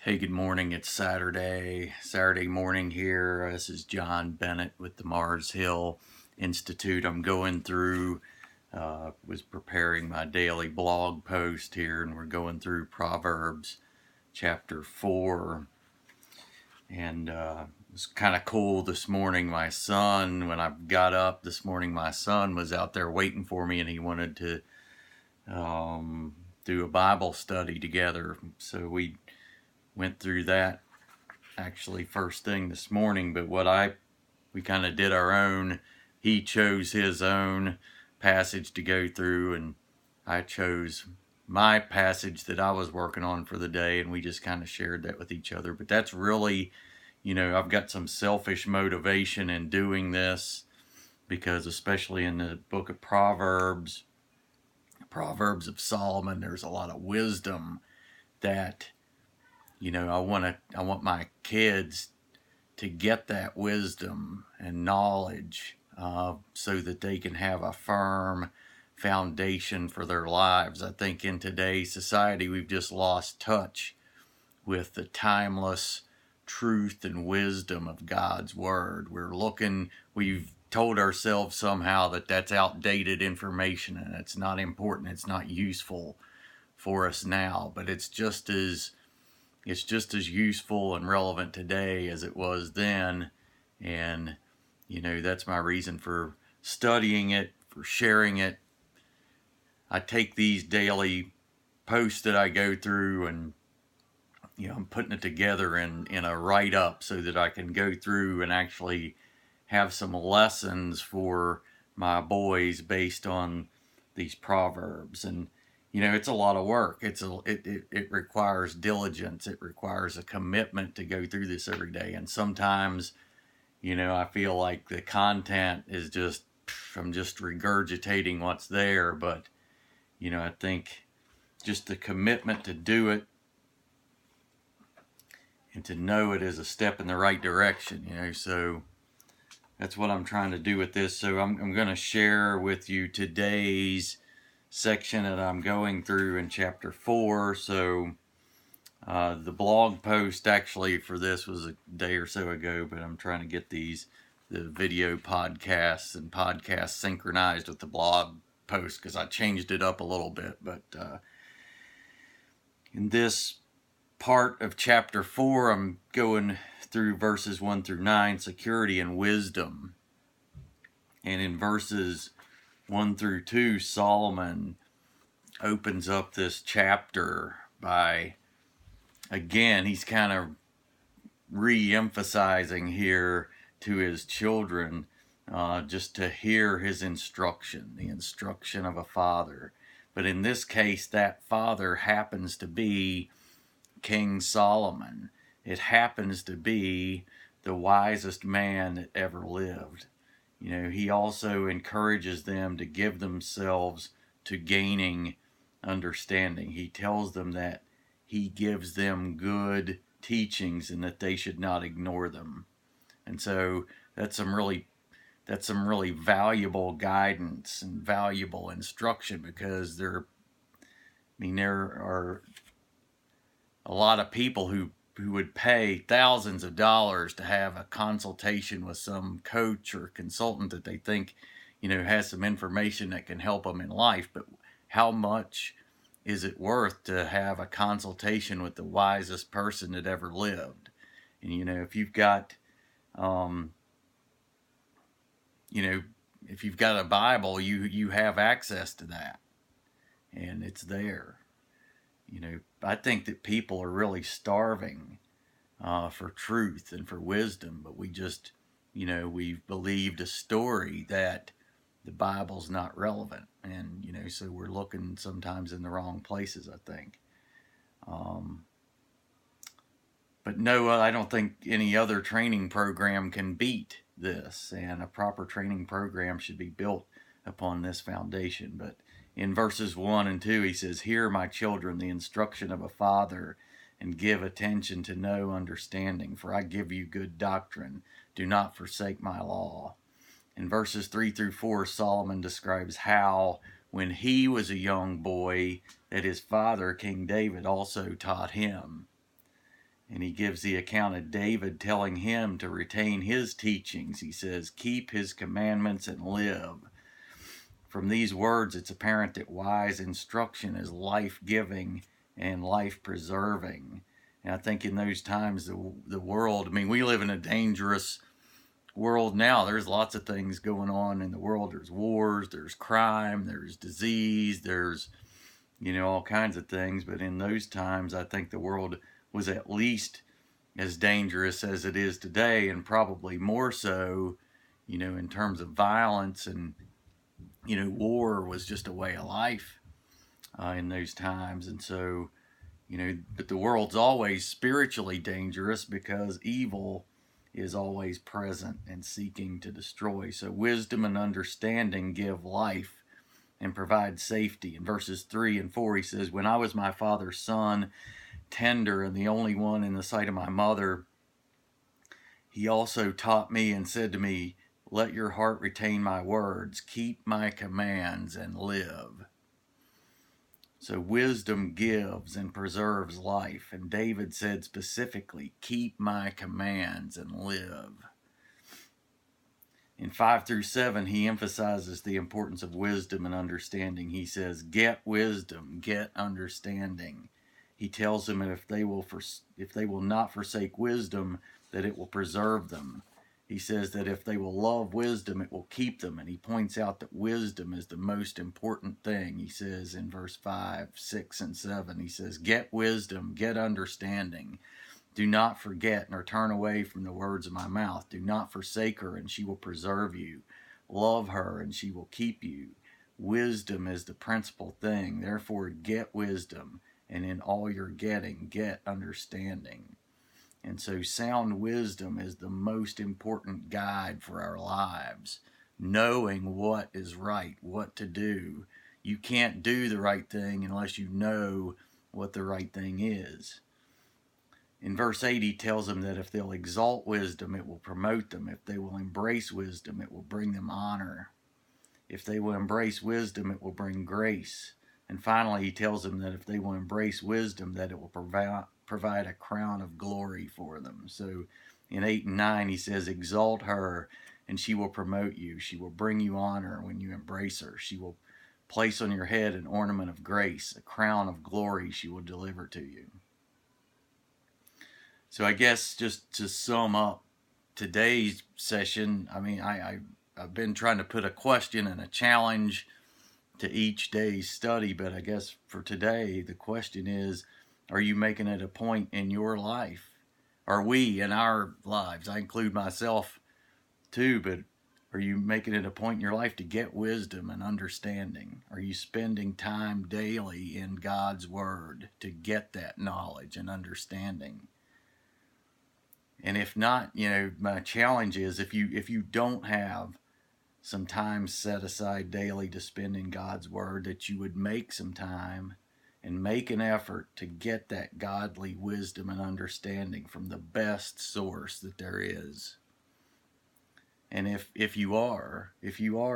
Hey, good morning. It's Saturday morning here. This is John Bennett with the Mars Hill Institute. I'm going through, was preparing my daily blog post here, and we're going through Proverbs Chapter 4. And it was kind of cool this morning. My son, when I got up this morning, my son was out there waiting for me, and he wanted to do a Bible study together. So we went through that actually first thing this morning, but we kind of did our own. He chose his own passage to go through, and I chose my passage that I was working on for the day, and we just kind of shared that with each other. But that's really, I've got some selfish motivation in doing this because especially in the book of Proverbs of Solomon, there's a lot of wisdom that I want my kids to get that wisdom and knowledge so that they can have a firm foundation for their lives. I think in today's society, we've just lost touch with the timeless truth and wisdom of God's Word. We've told ourselves somehow that that's outdated information and it's not important, it's not useful for us now, but it's just as useful and relevant today as it was then. And that's my reason for studying it, for sharing it. I take these daily posts that I go through and I'm putting it together in a write-up so that I can go through and actually have some lessons for my boys based on these proverbs. And it's a lot of work. It requires diligence. It requires a commitment to go through this every day. And sometimes, I feel like the content is I'm just regurgitating what's there. But, I think just the commitment to do it and to know it is a step in the right direction, so that's what I'm trying to do with this. So I'm going to share with you today's section that I'm going through in chapter 4. So the blog post actually for this was a day or so ago, but I'm trying to get the video podcasts and podcasts synchronized with the blog post because I changed it up a little bit. But in this part of chapter 4, I'm going through verses 1 through 9, security and wisdom. And in verses 1 through 2, Solomon opens up this chapter by, again, he's kind of re-emphasizing here to his children just to hear his instruction, the instruction of a father. But in this case, that father happens to be King Solomon. It happens to be the wisest man that ever lived. He also encourages them to give themselves to gaining understanding. He tells them that he gives them good teachings and that they should not ignore them. And so that's some really valuable guidance and valuable instruction, because there are a lot of people who would pay thousands of dollars to have a consultation with some coach or consultant that they think, has some information that can help them in life. But how much is it worth to have a consultation with the wisest person that ever lived? And, if you've got, if you've got a Bible, you have access to that, and it's there. I think that people are really starving for truth and for wisdom, but we just, we've believed a story that the Bible's not relevant, and so we're looking sometimes in the wrong places, I think. But no, I don't think any other training program can beat this, and a proper training program should be built upon this foundation. But in verses 1 and 2, he says, "Hear, my children, the instruction of a father, and give attention to know understanding, for I give you good doctrine. Do not forsake my law." In verses 3 through 4, Solomon describes how, when he was a young boy, that his father, King David, also taught him. And he gives the account of David telling him to retain his teachings. He says, keep his commandments and live. From these words, it's apparent that wise instruction is life-giving and life-preserving. And I think in those times, the world, I mean, we live in a dangerous world now. There's lots of things going on in the world. There's wars, there's crime, there's disease, there's, all kinds of things. But in those times, I think the world was at least as dangerous as it is today, and probably more so, in terms of violence. And, war was just a way of life in those times. And so, but the world's always spiritually dangerous because evil is always present and seeking to destroy. So wisdom and understanding give life and provide safety. In verses 3 and 4, he says, when I was my father's son, tender and the only one in the sight of my mother, he also taught me and said to me, let your heart retain my words, keep my commands and live. So wisdom gives and preserves life. And David said specifically, keep my commands and live. In 5 through 7, he emphasizes the importance of wisdom and understanding. He says, get wisdom, get understanding. He tells them that if they will not forsake wisdom, that it will preserve them. He says that if they will love wisdom, it will keep them. And he points out that wisdom is the most important thing. He says in verse 5, 6, and 7, he says, get wisdom, get understanding. Do not forget nor turn away from the words of my mouth. Do not forsake her, and she will preserve you. Love her, and she will keep you. Wisdom is the principal thing. Therefore, get wisdom, and in all you're getting, get understanding. And so sound wisdom is the most important guide for our lives. Knowing what is right, what to do. You can't do the right thing unless you know what the right thing is. In verse 8, he tells them that if they'll exalt wisdom, it will promote them. If they will embrace wisdom, it will bring them honor. If they will embrace wisdom, it will bring grace. And finally, he tells them that if they will embrace wisdom, that it will provide a crown of glory for them. So in 8 and 9, he says, exalt her, and she will promote you. She will bring you honor when you embrace her. She will place on your head an ornament of grace, a crown of glory she will deliver to you. So I guess just to sum up today's session, I mean, I've been trying to put a question and a challenge to each day's study, but I guess for today, the question is, are you making it a point in your life? Are we in our lives? I include myself too, but are you making it a point in your life to get wisdom and understanding? Are you spending time daily in God's Word to get that knowledge and understanding? And if not, my challenge is if you don't have some time set aside daily to spend in God's Word, that you would make some time and make an effort to get that godly wisdom and understanding from the best source that there is. And if you are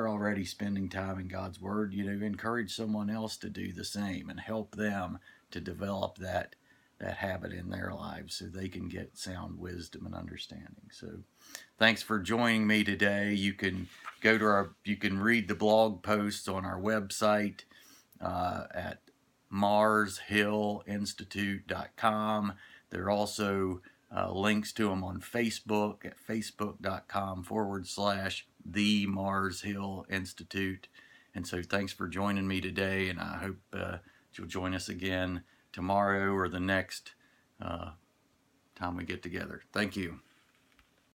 already spending time in God's Word, encourage someone else to do the same and help them to develop that habit in their lives so they can get sound wisdom and understanding. So thanks for joining me today. You can you can read the blog posts on our website at marshillinstitute.com. There are also links to them on Facebook at facebook.com/The Mars Hill Institute. And so thanks for joining me today, and I hope you'll join us again tomorrow or the next time we get together. Thank you.